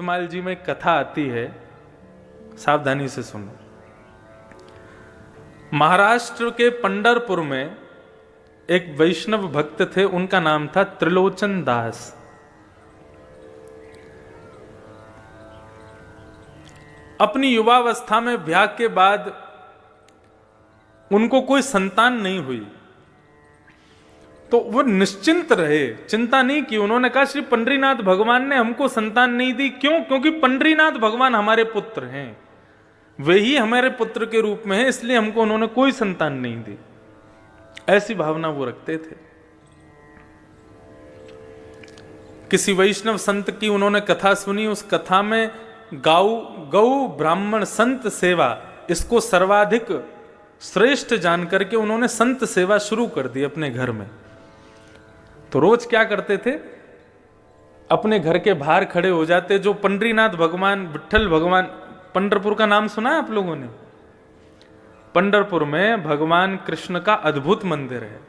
भक्तमाल जी में एक कथा आती है, सावधानी से सुनो। महाराष्ट्र के पंढरपुर में एक वैष्णव भक्त थे, उनका नाम था त्रिलोचन दास। अपनी युवावस्था में ब्याह के बाद उनको कोई संतान नहीं हुई, तो वो निश्चिंत रहे, चिंता नहीं की। उन्होंने कहा श्री पंडरीनाथ भगवान ने हमको संतान नहीं दी, क्यों? क्योंकि पंडरीनाथ भगवान हमारे पुत्र हैं, वे ही हमारे पुत्र के रूप में हैं, इसलिए हमको उन्होंने कोई संतान नहीं दी। ऐसी भावना वो रखते थे। किसी वैष्णव संत की उन्होंने कथा सुनी, उस कथा में गौ ब्राह्मण संत सेवा, इसको सर्वाधिक श्रेष्ठ जान करके उन्होंने संत सेवा शुरू कर दी अपने घर में। तो रोज क्या करते थे, अपने घर के बाहर खड़े हो जाते। जो पंडरीनाथ भगवान, विट्ठल भगवान, पंढरपुर का नाम सुना है आप लोगों ने? पंढरपुर में भगवान कृष्ण का अद्भुत मंदिर है।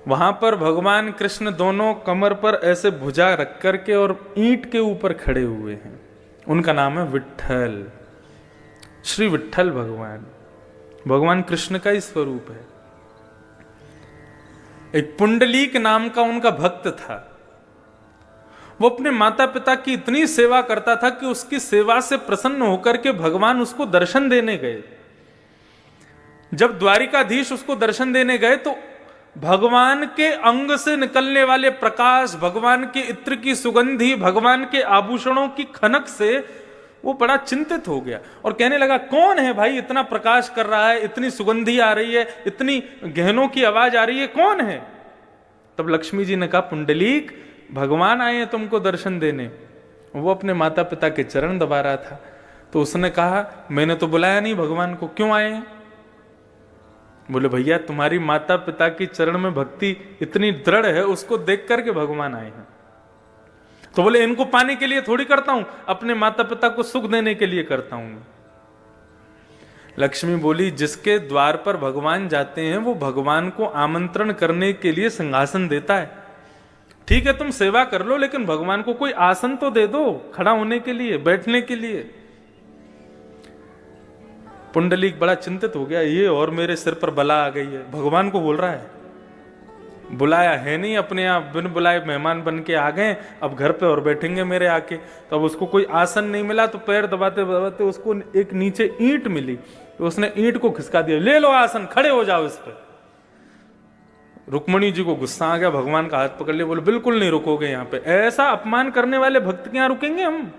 वहां पर भगवान कृष्ण दोनों कमर पर ऐसे भुजा रख करके और ईंट के ऊपर खड़े हुए हैं। उनका नाम है विट्ठल, श्री विट्ठल भगवान, भगवान कृष्ण का ही स्वरूप है। एक पुंडलीक नाम का उनका भक्त था। वो अपने माता पिता की इतनी सेवा करता था कि उसकी सेवा से प्रसन्न होकर के भगवान उसको दर्शन देने गए। जब द्वारिकाधीश उसको दर्शन देने गए तो भगवान के अंग से निकलने वाले प्रकाश, भगवान के इत्र की सुगंधी, भगवान के आभूषणों की खनक से वो बड़ा चिंतित हो गया और कहने लगा, कौन है भाई इतना प्रकाश कर रहा है, इतनी सुगंधी आ रही है, इतनी गहनों की आवाज आ रही है, कौन है? तब लक्ष्मी जी ने कहा, पुंडलीक, भगवान आए हैं तुमको दर्शन देने। वो अपने माता पिता के चरण दबा रहा था। तो उसने कहा, मैंने तो बुलाया नहीं भगवान को, क्यों आए हैं? बोले, भैया तुम्हारी माता पिता की चरण में भक्ति इतनी दृढ़ है, उसको देख करके भगवान आए हैं। तो बोले, इनको पाने के लिए थोड़ी करता हूं, अपने माता पिता को सुख देने के लिए करता हूं। लक्ष्मी बोली, जिसके द्वार पर भगवान जाते हैं वो भगवान को आमंत्रण करने के लिए सिंहासन देता है। ठीक है तुम सेवा कर लो, लेकिन भगवान को कोई आसन तो दे दो खड़ा होने के लिए, बैठने के लिए। पुंडलीक बड़ा चिंतित हो गया, ये और मेरे सिर पर बला आ गई है। भगवान को बोल रहा है, बुलाया है नहीं, अपने आप बिन बुलाए मेहमान बन के आ गए, अब घर पे और बैठेंगे मेरे आके। तो अब उसको कोई आसन नहीं मिला, तो पैर दबाते दबाते उसको एक नीचे ईंट मिली, तो उसने ईंट को खिसका दिया, ले लो आसन, खड़े हो जाओ इस पर। रुक्मणी जी को गुस्सा आ गया, भगवान का हाथ पकड़ लिया, बोले बिल्कुल नहीं रुकोगे यहाँ पे, ऐसा अपमान करने वाले भक्त के यहाँ रुकेंगे हम?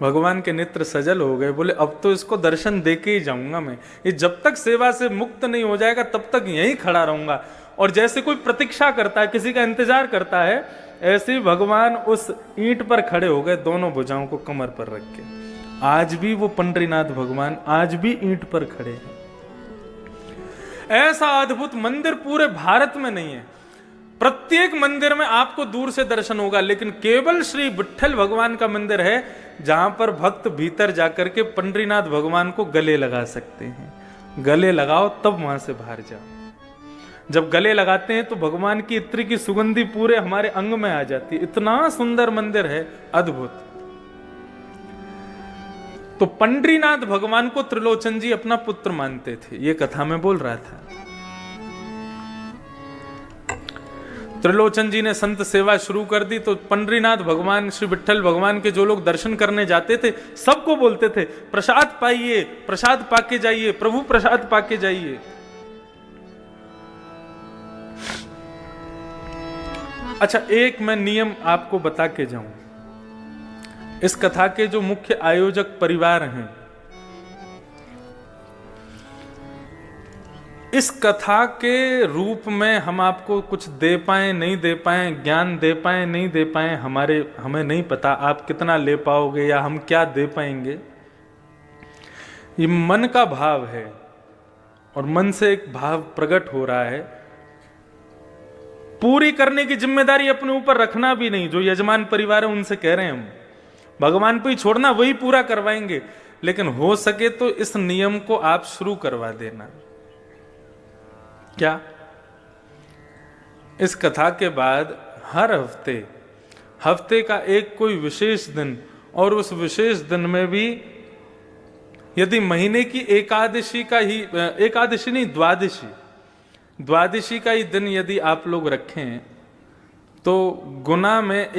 भगवान के नेत्र सजल हो गए, बोले अब तो इसको दर्शन देके ही जाऊंगा मैं, ये जब तक सेवा से मुक्त नहीं हो जाएगा तब तक यहीं खड़ा रहूंगा। और जैसे कोई प्रतीक्षा करता है, किसी का इंतजार करता है, ऐसे ही भगवान उस ईंट पर खड़े हो गए, दोनों भुजाओं को कमर पर रख के। आज भी वो पंडरीनाथ भगवान आज भी ईंट पर खड़े हैं। ऐसा अद्भुत मंदिर पूरे भारत में नहीं है। प्रत्येक मंदिर में आपको दूर से दर्शन होगा, लेकिन केवल श्री विट्ठल भगवान का मंदिर है जहां पर भक्त भीतर जाकर के पंडरीनाथ भगवान को गले लगा सकते हैं। गले लगाओ तब वहां से बाहर जाओ। जब गले लगाते हैं तो भगवान की इत्र की सुगंधी पूरे हमारे अंग में आ जाती है। इतना सुंदर मंदिर है, अद्भुत। तो पंडरीनाथ भगवान को त्रिलोचन जी अपना पुत्र मानते थे, ये कथा में बोल रहा था। त्रिलोचन जी ने संत सेवा शुरू कर दी, तो पंडरीनाथ भगवान, श्री विट्ठल भगवान के जो लोग दर्शन करने जाते थे सबको बोलते थे, प्रसाद पाइए, प्रसाद पाके जाइए, प्रभु प्रसाद पाके जाइए। अच्छा, एक मैं नियम आपको बता के जाऊं। इस कथा के जो मुख्य आयोजक परिवार हैं, इस कथा के रूप में हम आपको कुछ दे पाए नहीं दे पाए, ज्ञान दे पाए नहीं दे पाए, हमें नहीं पता आप कितना ले पाओगे या हम क्या दे पाएंगे। ये मन का भाव है और मन से एक भाव प्रकट हो रहा है। पूरी करने की जिम्मेदारी अपने ऊपर रखना भी नहीं। जो यजमान परिवार है उनसे कह रहे हैं हम, भगवान पे ही छोड़ना, वही पूरा करवाएंगे। लेकिन हो सके तो इस नियम को आप शुरू करवा देना। क्या? इस कथा के बाद हर हफ्ते हफ्ते का एक कोई विशेष दिन, और उस विशेष दिन में भी यदि महीने की एकादशी का ही, एकादशी नहीं द्वादशी का ही दिन यदि आप लोग रखें तो गुना में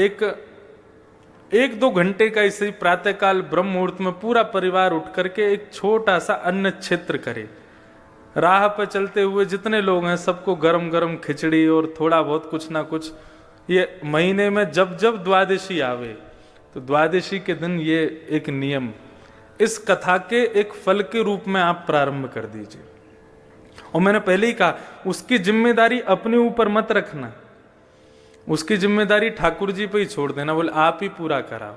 एक दो घंटे का इसी प्रातःकाल ब्रह्म मुहूर्त में पूरा परिवार उठ करके एक छोटा सा अन्न क्षेत्र करे। राह पर चलते हुए जितने लोग हैं सबको गरम गरम खिचड़ी और थोड़ा बहुत कुछ ना कुछ, ये महीने में जब जब द्वादशी आवे तो द्वादशी के दिन ये एक नियम इस कथा के एक फल के रूप में आप प्रारंभ कर दीजिए। और मैंने पहले ही कहा उसकी जिम्मेदारी अपने ऊपर मत रखना, उसकी जिम्मेदारी ठाकुर जी पे ही छोड़ देना, बोले आप ही पूरा कराओ।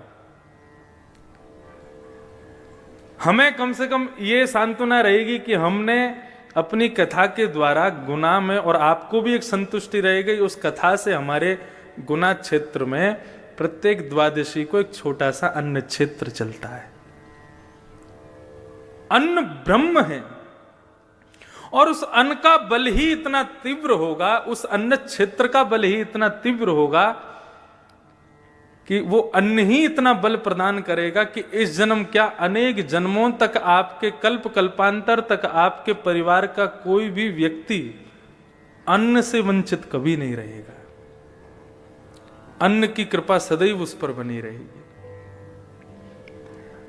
हमें कम से कम ये सांत्वना रहेगी कि हमने अपनी कथा के द्वारा गुना में, और आपको भी एक संतुष्टि रहेगी उस कथा से, हमारे गुना क्षेत्र में प्रत्येक द्वादशी को एक छोटा सा अन्न क्षेत्र चलता है। अन्न ब्रह्म है और उस अन्न का बल ही इतना तीव्र होगा, उस अन्न क्षेत्र का बल ही इतना तीव्र होगा कि वो अन्न ही इतना बल प्रदान करेगा कि इस जन्म क्या अनेक जन्मों तक, आपके कल्प कल्पांतर तक आपके परिवार का कोई भी व्यक्ति अन्न से वंचित कभी नहीं रहेगा। अन्न की कृपा सदैव उस पर बनी रहेगी।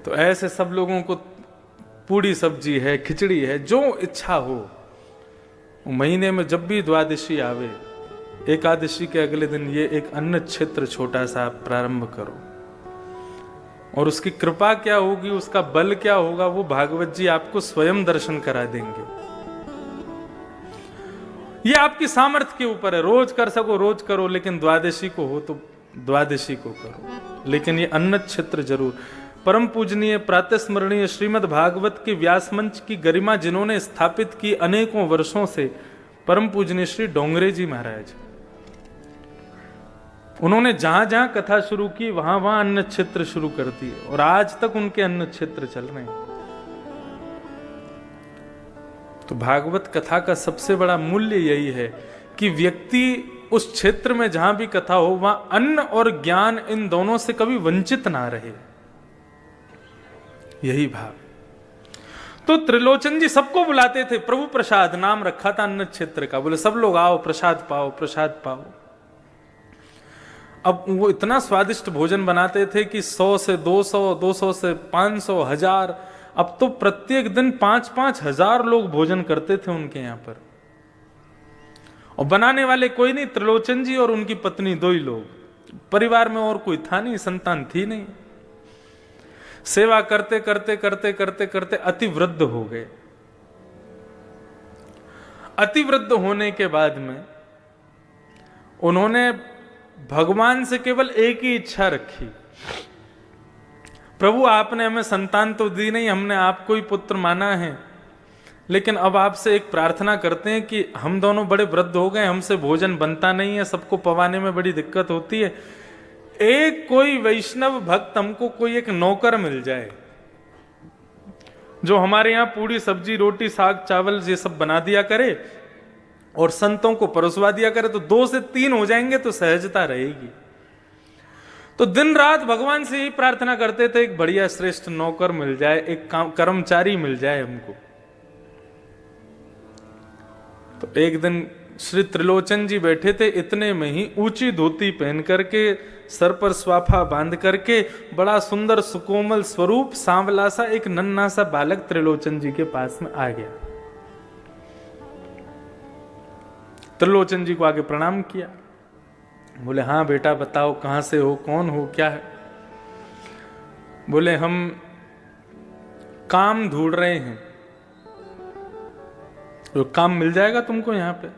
तो ऐसे सब लोगों को पूड़ी सब्जी है, खिचड़ी है, जो इच्छा हो, महीने में जब भी द्वादशी आवे, एकादशी के अगले दिन ये एक अन्न क्षेत्र छोटा सा आप प्रारंभ करो। और उसकी कृपा क्या होगी, उसका बल क्या होगा, वो भागवत जी आपको स्वयं दर्शन करा देंगे। ये आपकी सामर्थ्य के ऊपर है, रोज कर सको रोज करो, लेकिन द्वादशी को हो तो द्वादशी को करो, लेकिन ये अन्न क्षेत्र जरूर। परम पूजनीय प्रातस्मरणीय श्रीमद् भागवत के व्यास मंच की गरिमा जिन्होंने स्थापित की अनेकों वर्षों से, परम पूजनीय श्री डोंगरे जी महाराज, उन्होंने जहां जहां कथा शुरू की वहां वहां अन्न क्षेत्र शुरू कर दिए और आज तक उनके अन्न क्षेत्र चल रहे हैं। तो भागवत कथा का सबसे बड़ा मूल्य यही है कि व्यक्ति उस क्षेत्र में जहां भी कथा हो वहां अन्न और ज्ञान इन दोनों से कभी वंचित ना रहे, यही भाव। तो त्रिलोचन जी सबको बुलाते थे, प्रभु प्रसाद नाम रखा था अन्न क्षेत्र का, बोले सब लोग आओ प्रसाद पाओ प्रसाद पाओ। अब वो इतना स्वादिष्ट भोजन बनाते थे कि 100 से 200, 200 से 500, 1000, अब तो प्रत्येक दिन 5-5 हजार लोग भोजन करते थे उनके यहां पर। और बनाने वाले कोई नहीं, त्रिलोचन जी और उनकी पत्नी, दो ही लोग, परिवार में और कोई था नहीं, संतान थी नहीं। सेवा करते करते करते करते करते अति वृद्ध हो गए। अति वृद्ध होने के बाद में उन्होंने भगवान से केवल एक ही इच्छा रखी, प्रभु आपने हमें संतान तो दी नहीं, हमने आपको ही पुत्र माना है, लेकिन अब आपसे एक प्रार्थना करते हैं कि हम दोनों बड़े वृद्ध हो गए, हमसे भोजन बनता नहीं है, सबको पवाने में बड़ी दिक्कत होती है, एक कोई वैष्णव भक्त हमको कोई एक नौकर मिल जाए जो हमारे यहां पूड़ी सब्जी रोटी साग चावल ये सब बना दिया करे और संतों को परोसवा दिया करे, तो 2 से 3 हो जाएंगे तो सहजता रहेगी। तो दिन रात भगवान से ही प्रार्थना करते थे, एक बढ़िया श्रेष्ठ नौकर मिल जाए, एक कर्मचारी मिल जाए हमको। तो एक दिन श्री त्रिलोचन जी बैठे थे, इतने में ही ऊंची धोती पहन करके, सर पर स्वाफा बांध करके, बड़ा सुंदर सुकोमल स्वरूप सांवला सा एक नन्हा सा बालक त्रिलोचन जी के पास में आ गया। त्रिलोचन जी को आगे प्रणाम किया, बोले हाँ बेटा बताओ कहां से हो, कौन हो, क्या है। बोले हम काम ढूंढ रहे हैं, तो काम मिल जाएगा तुमको यहां पे,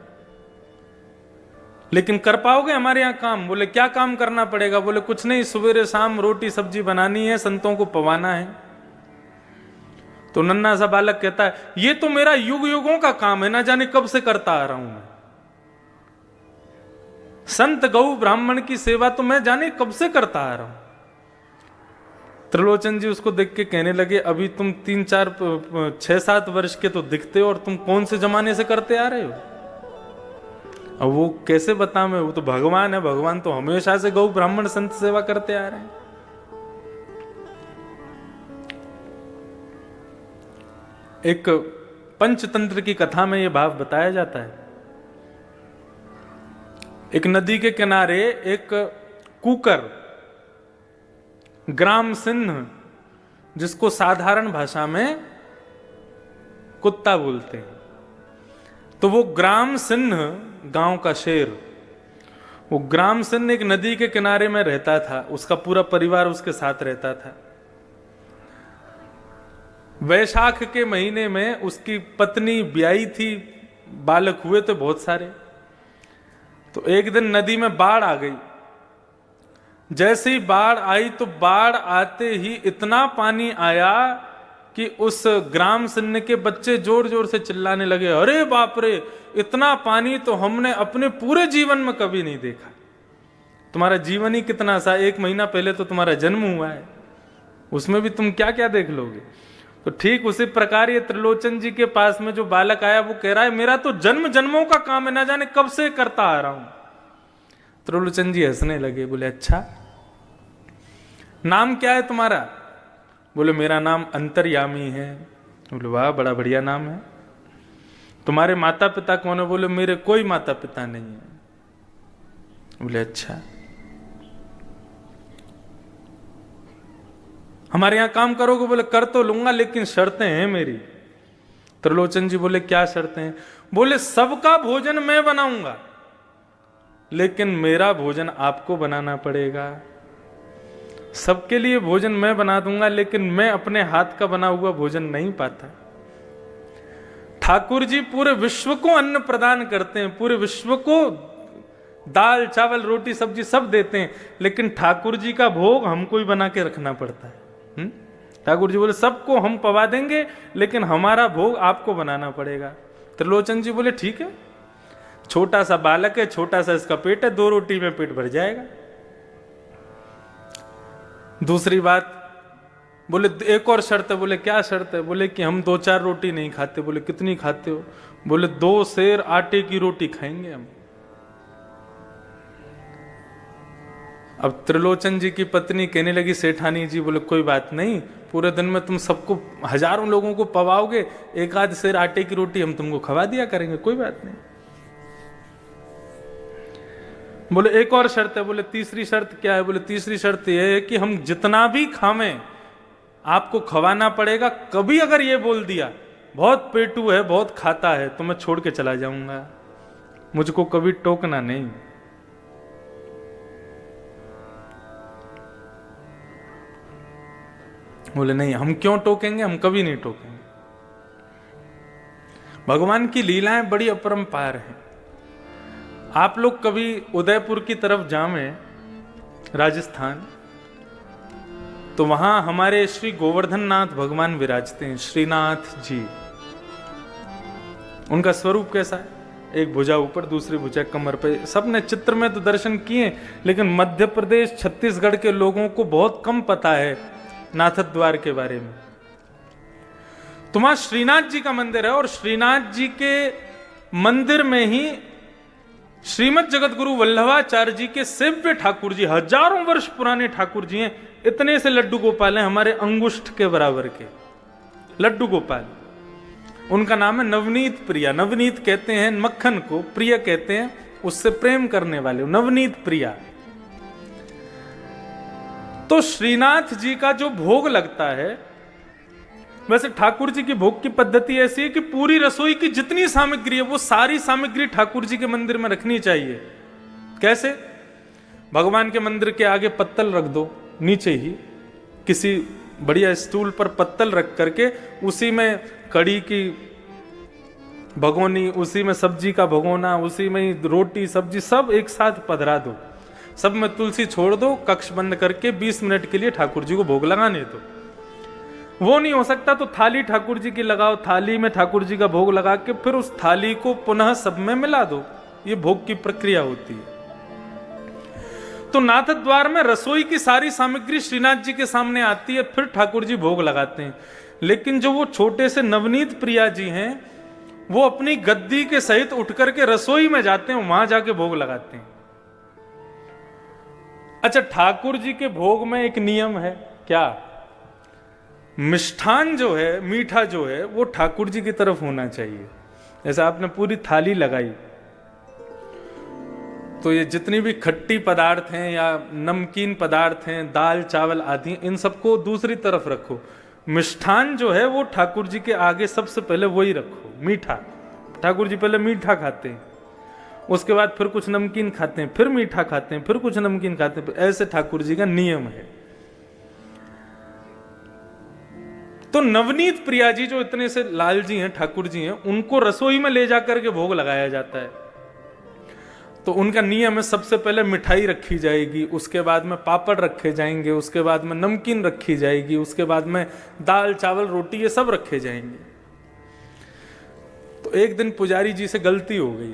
लेकिन कर पाओगे हमारे यहां काम। बोले क्या काम करना पड़ेगा। बोले कुछ नहीं, सवेरे शाम रोटी सब्जी बनानी है, संतों को पवाना है। तो नन्हा सा बालक कहता है ये तो मेरा युग युगों का काम है, ना जाने कब से करता आ रहा हूं मैं, संत गौ ब्राह्मण की सेवा तो मैं जाने कब से करता आ रहा हूं। त्रिलोचन जी उसको देख के कहने लगे अभी तुम 3-4 6-7 वर्ष के तो दिखते हो, और तुम कौन से जमाने से करते आ रहे हो। अब वो कैसे बताऊं मैं, वो तो भगवान है, भगवान तो हमेशा से गौ ब्राह्मण संत सेवा करते आ रहे हैं। एक पंचतंत्र की कथा में यह भाव बताया जाता है। एक नदी के किनारे एक कुकर, ग्राम सिंह, जिसको साधारण भाषा में कुत्ता बोलते हैं, तो वो ग्राम सिंह गांव का शेर, वो ग्राम सिंह एक नदी के किनारे में रहता था, उसका पूरा परिवार उसके साथ रहता था। वैशाख के महीने में उसकी पत्नी ब्याई थी, बालक हुए थे बहुत सारे। तो एक दिन नदी में बाढ़ आ गई। जैसे ही बाढ़ आई तो बाढ़ आते ही इतना पानी आया कि उस ग्राम सिंह के बच्चे जोर जोर से चिल्लाने लगे, अरे बाप रे, इतना पानी तो हमने अपने पूरे जीवन में कभी नहीं देखा। तुम्हारा जीवन ही कितना सा, 1 महीना पहले तो तुम्हारा जन्म हुआ है, उसमें भी तुम क्या क्या देख लोगे। तो ठीक उसी प्रकार ये त्रिलोचन जी के पास में जो बालक आया वो कह रहा है, मेरा तो जन्म जन्मों का काम है, ना जाने कब से करता आ रहा हूं। त्रिलोचन जी हंसने लगे, बोले अच्छा नाम क्या है तुम्हारा? बोले मेरा नाम अंतर्यामी है। बोले वाह, बड़ा बढ़िया नाम है। तुम्हारे माता पिता कौन है? बोले मेरे कोई माता पिता नहीं है। बोले अच्छा, हमारे यहां काम करोगे? बोले कर तो लूंगा, लेकिन शर्तें हैं मेरी। त्रिलोचन जी बोले क्या शर्तें हैं? बोले सबका भोजन मैं बनाऊंगा, लेकिन मेरा भोजन आपको बनाना पड़ेगा। सबके लिए भोजन मैं बना दूंगा, लेकिन मैं अपने हाथ का बना हुआ भोजन नहीं पाता। ठाकुर जी पूरे विश्व को अन्न प्रदान करते हैं, पूरे विश्व को दाल चावल रोटी सब्जी सब देते हैं, लेकिन ठाकुर जी का भोग हमको ही बना के रखना पड़ता है। ठाकुर जी बोले सबको हम पवा देंगे, लेकिन हमारा भोग आपको बनाना पड़ेगा। त्रिलोचन जी बोले ठीक है, छोटा सा बालक है, छोटा सा इसका पेट है, 2 रोटी में पेट भर जाएगा। दूसरी बात, बोले एक और शर्त है। बोले क्या शर्त है? बोले कि हम 2-4 रोटी नहीं खाते। बोले कितनी खाते हो? बोले 2 सेर आटे की रोटी खाएंगे हम। अब त्रिलोचन जी की पत्नी कहने लगी, सेठानी जी, बोले कोई बात नहीं, पूरे दिन में तुम सबको हजारों लोगों को पवाओगे, 1-आध सेर आटे की रोटी हम तुमको खवा दिया करेंगे, कोई बात नहीं। बोले एक और शर्त है। बोले तीसरी शर्त क्या है? बोले तीसरी शर्त यह है कि हम जितना भी खावें आपको खवाना पड़ेगा। कभी अगर ये बोल दिया बहुत पेटू है, बहुत खाता है, तो मैं छोड़ के चला जाऊंगा, मुझको कभी टोकना नहीं। बोले नहीं, हम क्यों टोकेंगे, हम कभी नहीं टोकेंगे। भगवान की लीलाएं बड़ी अपरंपार हैं। आप लोग कभी उदयपुर की तरफ जावें, राजस्थान, तो वहां हमारे श्री गोवर्धन नाथ भगवान विराजते हैं, श्रीनाथ जी। उनका स्वरूप कैसा है? एक भुजा ऊपर, दूसरी भुजा कमर पे। सबने चित्र में तो दर्शन किए, लेकिन मध्य प्रदेश छत्तीसगढ़ के लोगों को बहुत कम पता है नाथद्वार के बारे में। तो वहां श्रीनाथ जी का मंदिर है, और श्रीनाथ जी के मंदिर में ही श्रीमद जगत गुरु वल्लभाचार्य जी के सेव्य ठाकुर जी, हजारों वर्ष पुराने ठाकुर जी हैं। इतने से लड्डू गोपाल हैं, हमारे अंगुष्ठ के बराबर के लड्डू गोपाल। उनका नाम है नवनीत प्रिया। नवनीत कहते हैं मक्खन को, प्रिय कहते हैं उससे प्रेम करने वाले, नवनीत प्रिया। तो श्रीनाथ जी का जो भोग लगता है, वैसे ठाकुर जी की भोग की पद्धति ऐसी है कि पूरी रसोई की जितनी सामग्री है वो सारी सामग्री ठाकुर जी के मंदिर में रखनी चाहिए। कैसे? भगवान के मंदिर के आगे पत्तल रख दो, नीचे ही किसी बढ़िया स्टूल पर पत्तल रख करके उसी में कड़ी की भगोनी, उसी में सब्जी का भगोना, उसी में ही रोटी सब्जी सब एक साथ पधरा दो, सब में तुलसी छोड़ दो, कक्ष बंद करके 20 मिनट के लिए ठाकुर जी को भोग लगाने दो। वो नहीं हो सकता तो थाली ठाकुर जी की लगाओ, थाली में ठाकुर जी का भोग लगा के फिर उस थाली को पुनः सब में मिला दो। ये भोग की प्रक्रिया होती है। तो नाथ द्वार में रसोई की सारी सामग्री श्रीनाथ जी के सामने आती है, फिर ठाकुर जी भोग लगाते हैं। लेकिन जो वो छोटे से नवनीत प्रिया जी हैं, वो अपनी गद्दी के सहित उठ करके रसोई में जाते हैं, वहां जाके भोग लगाते हैं। अच्छा, ठाकुर जी के भोग में एक नियम है क्या? मिष्ठान जो है, मीठा जो है, वो ठाकुर जी की तरफ होना चाहिए। जैसे आपने पूरी थाली लगाई तो ये जितनी भी खट्टी पदार्थ हैं या नमकीन पदार्थ हैं, दाल चावल आदि, इन सबको दूसरी तरफ रखो। मिष्ठान जो है वो ठाकुर जी के आगे सबसे पहले वही रखो, मीठा। ठाकुर जी पहले मीठा खाते हैं, उसके बाद फिर कुछ नमकीन खाते हैं, फिर मीठा खाते हैं, फिर कुछ नमकीन खाते हैं। ऐसे ठाकुर जी का नियम है। तो नवनीत प्रिया जी जो इतने से लाल जी हैं, ठाकुर जी हैं, उनको रसोई में ले जाकर के भोग लगाया जाता है। तो उनका नियम है, सबसे पहले मिठाई रखी जाएगी, उसके बाद में पापड़ रखे जाएंगे, उसके बाद में नमकीन रखी जाएगी, उसके बाद में दाल चावल रोटी ये सब रखे जाएंगे। तो एक दिन पुजारी जी से गलती हो गई,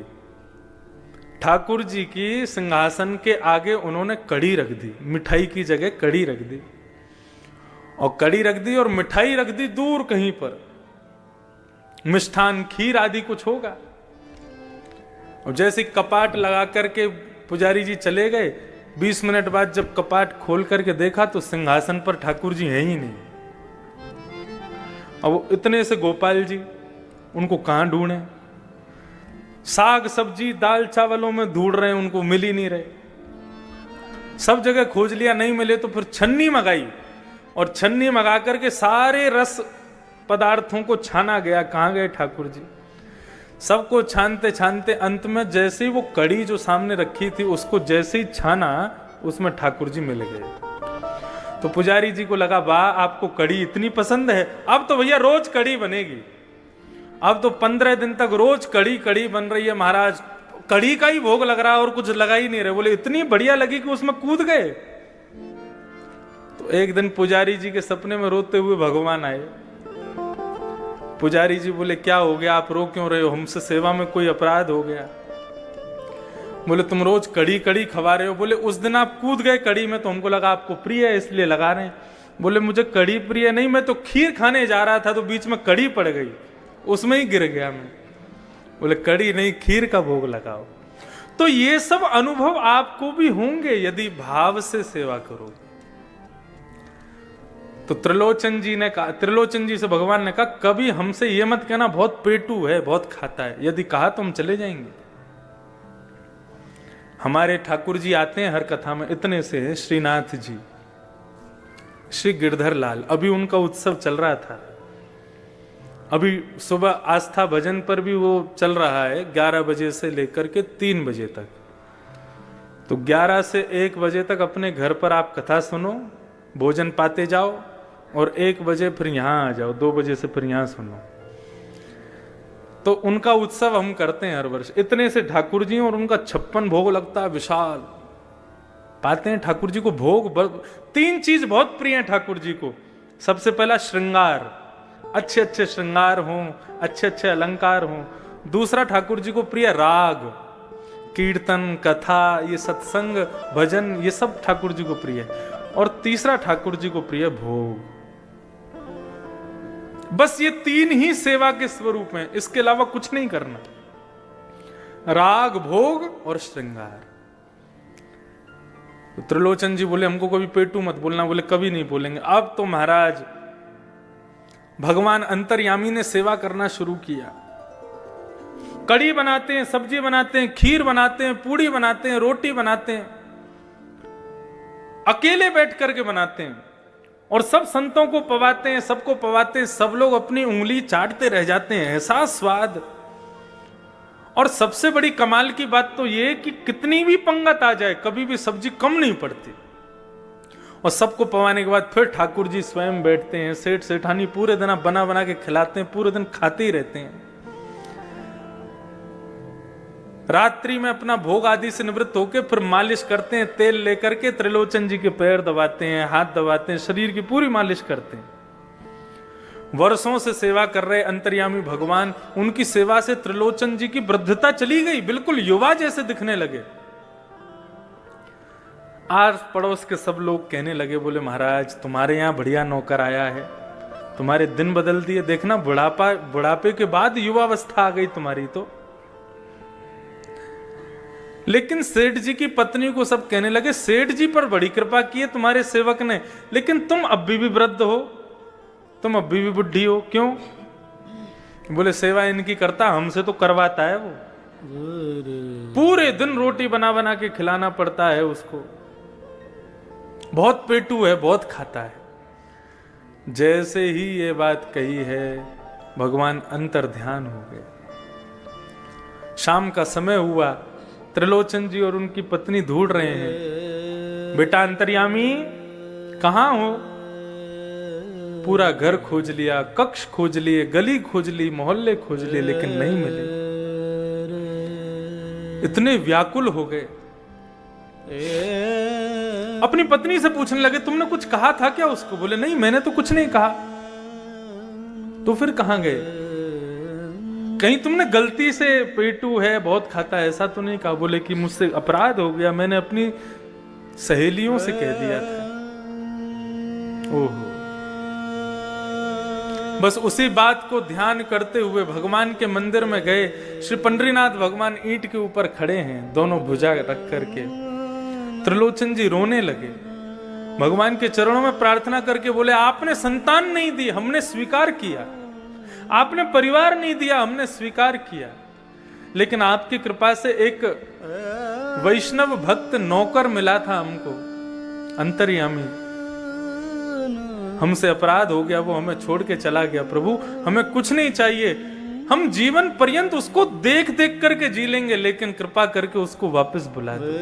ठाकुर जी की सिंहासन के आगे उन्होंने कड़ी रख दी, मिठाई की जगह कड़ी रख दी, और कड़ी रख दी और मिठाई रख दी दूर कहीं पर, मिष्ठान खीर आदि कुछ होगा। और जैसे कपाट लगा करके पुजारी जी चले गए, 20 मिनट बाद जब कपाट खोल करके देखा तो सिंहासन पर ठाकुर जी हैं ही नहीं। अब इतने से गोपाल जी, उनको कहां ढूंढे? साग सब्जी दाल चावलों में ढूंढ रहे हैं, उनको मिल ही नहीं रहे। सब जगह खोज लिया, नहीं मिले तो फिर छन्नी मंगाई, और छन्नी मंगा करके सारे रस पदार्थों को छाना गया। कहां गए ठाकुर जी? सबको छानते छानते अंत में जैसे ही वो कड़ी जो सामने रखी थी उसको जैसे ही छाना, उसमें ठाकुर जी मिल गए। तो पुजारी जी को लगा, वाह आपको कड़ी इतनी पसंद है, अब तो भैया रोज कड़ी बनेगी। अब तो 15 दिन तक रोज कड़ी कड़ी बन रही है महाराज, कड़ी का ही भोग लग रहा है और कुछ लगा ही नहीं रहे। बोले इतनी बढ़िया लगी कि उसमें कूद गए। तो एक दिन पुजारी जी के सपने में रोते हुए भगवान आए। पुजारी जी बोले, क्या हो गया, आप रो क्यों रहे हो? हमसे सेवा में कोई अपराध हो गया? बोले, तुम रोज कड़ी कड़ी खवा रहे हो। बोले, उस दिन आप कूद गए कड़ी में तो हमको लगा आपको प्रिय है इसलिए लगा रहे हैं। बोले, मुझे कड़ी प्रिय नहीं, मैं तो खीर खाने जा रहा था तो बीच में कड़ी पड़ गई, उसमें ही गिर गया मैं। बोले, कड़ी नहीं खीर का भोग लगाओ। तो ये सब अनुभव आपको भी होंगे यदि भाव से सेवा करोगे। तो त्रिलोचन जी ने कहा, त्रिलोचन जी से भगवान ने कहा, कभी हमसे ये मत कहना बहुत पेटू है, बहुत खाता है। यदि कहा तो हम चले जाएंगे। हमारे ठाकुर जी आते हैं हर कथा में, इतने से श्रीनाथ जी, श्री गिरधर लाल, अभी उनका उत्सव चल रहा था। अभी सुबह आस्था भजन पर भी वो चल रहा है, 11 बजे से लेकर के 3 बजे तक। तो 11 से 1 बजे तक अपने घर पर आप कथा सुनो, भोजन पाते जाओ, और 1 बजे फिर यहां आ जाओ, 2 बजे से फिर यहां सुनो। तो उनका उत्सव हम करते हैं हर वर्ष। इतने से ठाकुर जी, और उनका 56 भोग लगता है, विशाल पाते हैं ठाकुर जी को भोग। 3 चीज बहुत प्रिय है ठाकुर जी को। सबसे पहला श्रृंगार, अच्छे अच्छे श्रृंगार हों, अच्छे अच्छे अलंकार हों। दूसरा ठाकुर जी को प्रिय राग, कीर्तन कथा, ये सत्संग भजन, ये सब ठाकुर जी को प्रिय है। और तीसरा ठाकुर जी को प्रिय भोग। बस ये 3 ही सेवा के स्वरूप हैं, इसके अलावा कुछ नहीं करना। राग, भोग और श्रृंगार। तो त्रिलोचन जी बोले, हमको कभी पेटू मत बोलना। बोले, कभी नहीं बोलेंगे। अब तो महाराज भगवान अंतर्यामी ने सेवा करना शुरू किया। कड़ी बनाते हैं, सब्जी बनाते हैं, खीर बनाते हैं, पूड़ी बनाते हैं, रोटी बनाते हैं, अकेले बैठ करके बनाते हैं, और सब संतों को पवाते हैं, सबको पवाते हैं। सब लोग अपनी उंगली चाटते रह जाते हैं, ऐसा स्वाद। और सबसे बड़ी कमाल की बात तो ये कि कितनी भी पंगत आ जाए, कभी भी सब्जी कम नहीं पड़ती। और सबको पवाने के बाद फिर ठाकुर जी स्वयं बैठते हैं, सेठ सेठानी पूरे दिन बना बना के खिलाते हैं, पूरे दिन खाते ही रहते हैं। रात्रि में अपना भोग आदि से निवृत्त होकर फिर मालिश करते हैं, तेल लेकर के त्रिलोचन जी के पैर दबाते हैं, हाथ दबाते हैं, शरीर की पूरी मालिश करते हैं। वर्षों से सेवा कर रहे अंतर्यामी भगवान, उनकी सेवा से त्रिलोचन जी की वृद्धता चली गई, बिल्कुल युवा जैसे दिखने लगे। आस पड़ोस के सब लोग कहने लगे, बोले, महाराज तुम्हारे यहां बढ़िया नौकर आया है, तुम्हारे दिन बदल दिए। देखना बुढ़ापे के बाद युवावस्था आ गई तुम्हारी तो। लेकिन सेठ जी की पत्नी को सब कहने लगे, सेठ जी पर बड़ी कृपा की है तुम्हारे सेवक ने, लेकिन तुम अभी भी वृद्ध हो, तुम अभी भी बुढ़ी हो। क्यों? बोले सेवा इनकी करता, हमसे तो करवाता है वो। पूरे दिन रोटी बना बना के खिलाना पड़ता है उसको। बहुत पेटू है, बहुत खाता है। जैसे ही ये बात कही है, भगवान अंतर्ध्यान हो गए। शाम का समय हुआ, त्रिलोचन जी और उनकी पत्नी ढूंढ रहे हैं, बेटा अंतर्यामी कहां हो? पूरा घर खोज लिया, कक्ष खोज लिए, गली खोज ली, मोहल्ले खोज लिए, लेकिन नहीं मिले। इतने व्याकुल हो गए, अपनी पत्नी से पूछने लगे, तुमने कुछ कहा था क्या उसको? बोले नहीं, मैंने तो कुछ नहीं कहा। तो फिर कहां गए? कहीं तुमने गलती से पेटू है, बहुत खाता है, ऐसा तो नहीं कहा? बोले कि मुझसे अपराध हो गया, मैंने अपनी सहेलियों से कह दिया था। ओहो। बस उसी बात को ध्यान करते हुए भगवान के मंदिर में गए। श्री पंडरीनाथ भगवान ईंट के ऊपर खड़े हैं, दोनों भुजा रख करके। त्रिलोचन जी रोने लगे, भगवान के चरणों में प्रार्थना करके बोले, आपने संतान नहीं दी, हमने स्वीकार किया। आपने परिवार नहीं दिया, हमने स्वीकार किया। लेकिन आपकी कृपा से एक वैष्णव भक्त नौकर मिला था हमको, अंतर्यामी। हमसे अपराध हो गया, वो हमें छोड़ के चला गया। प्रभु हमें कुछ नहीं चाहिए, हम जीवन पर्यंत उसको देख देख करके जी लेंगे, लेकिन कृपा करके उसको वापस बुला दो।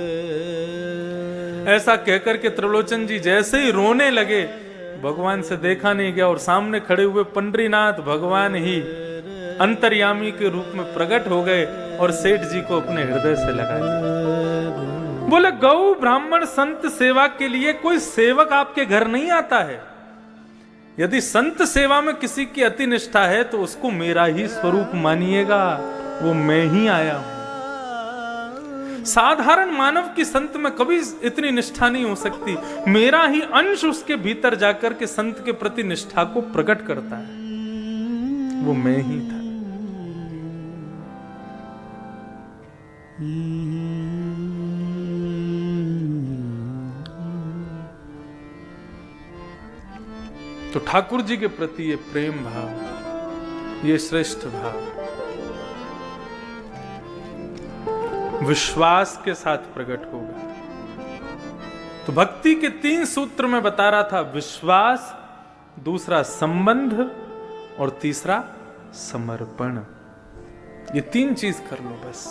ऐसा कहकर के त्रिलोचन जी जैसे ही रोने लगे, भगवान से देखा नहीं गया और सामने खड़े हुए पंडरीनाथ भगवान ही अंतर्यामी के रूप में प्रकट हो गए और सेठ जी को अपने हृदय से लगा दिया। बोले, गौ ब्राह्मण संत सेवा के लिए कोई सेवक आपके घर नहीं आता है। यदि संत सेवा में किसी की अति निष्ठा है तो उसको मेरा ही स्वरूप मानिएगा, वो मैं ही आया हूं। साधारण मानव की संत में कभी इतनी निष्ठा नहीं हो सकती, मेरा ही अंश उसके भीतर जाकर के संत के प्रति निष्ठा को प्रकट करता है, वो मैं ही था। तो ठाकुर जी के प्रति ये प्रेम भाव, ये श्रेष्ठ भाव विश्वास के साथ प्रकट होगा। तो भक्ति के 3 सूत्र में बता रहा था, विश्वास, दूसरा संबंध और तीसरा समर्पण। ये 3 चीज कर लो बस।